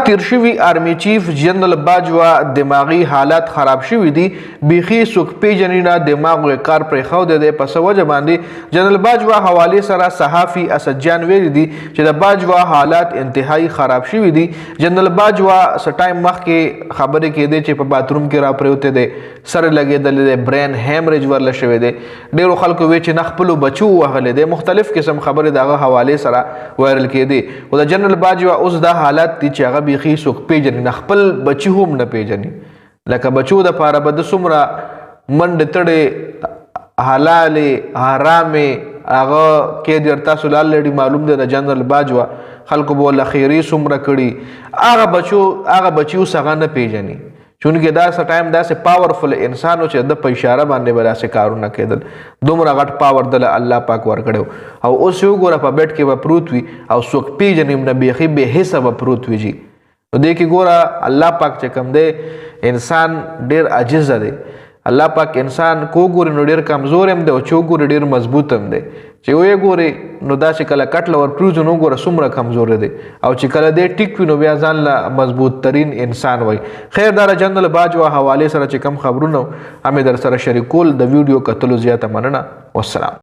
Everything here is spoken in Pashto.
تیر شوي آرمی چیف جنرال باجوا دماغي حالات خراب شوي دي بیخي څوک پیژني نه دماغ یې کار پرېښودی دی په څه وجه باندې جنرال باجوا حوالې سره صحافي اسد جان ویلي دي چې د باجوا حالات انتهایی خراب شوي دي. جنرال باجوا څه ټایم مخکې خبرې کېدې چې په باتروم کې راپرېوتی دی سر لګېدلی دی برین هیمریج ورله شوی دی. ډېرو خلکو وی چې نه خپلو بچو وهلی دی مختلف قسم خبرې د هغه حوالې سره وایرل کېدې خو د جنرال باجوا اوس دا حالات دي چې هغه بیخي څوک پیژني نه خپل بچي هم نه پیژني لکه بچو دپاره به د څومره منډې تړې حلالې حرامې هغه کې ډېر تاسو لالرډي معلوم دی د جنرال باجوا خلکو به ورله خیرې څومره کړي هغه بچي اوس هغه نه پیژني چونکې دا څه ټایم داسې پاورفل انسان و چې د په اشاره باندې به داسې کارونه کېدل دومره غټ پاور دله الله پاک ورکړی او اوس یې وګوره په بیډ کې به پروت وي او څوک پیژني هم نه بیخي بې حسه به پروت وي جي نو دې کې ګوره الله پاک چې کوم دی انسان ډېر عاجزه دی الله پاک انسان کو ګوري نو ډېر کمزور هم دی او چې وګوري ډېر مضبوط هم دی چې ویې ګوري نو دا چې کله کټ له ورپرېوځي نو وګوره څومره کمزور دی او چې کله دی ټیک وي نو بیا ځان له مضبوط ترین انسان وایي. خیر دا د جنرال باجوا حوالې سره چې کم خبرونه هم یې در سره شریکول د ویډیو کتلو زیاته مننه. والسلام.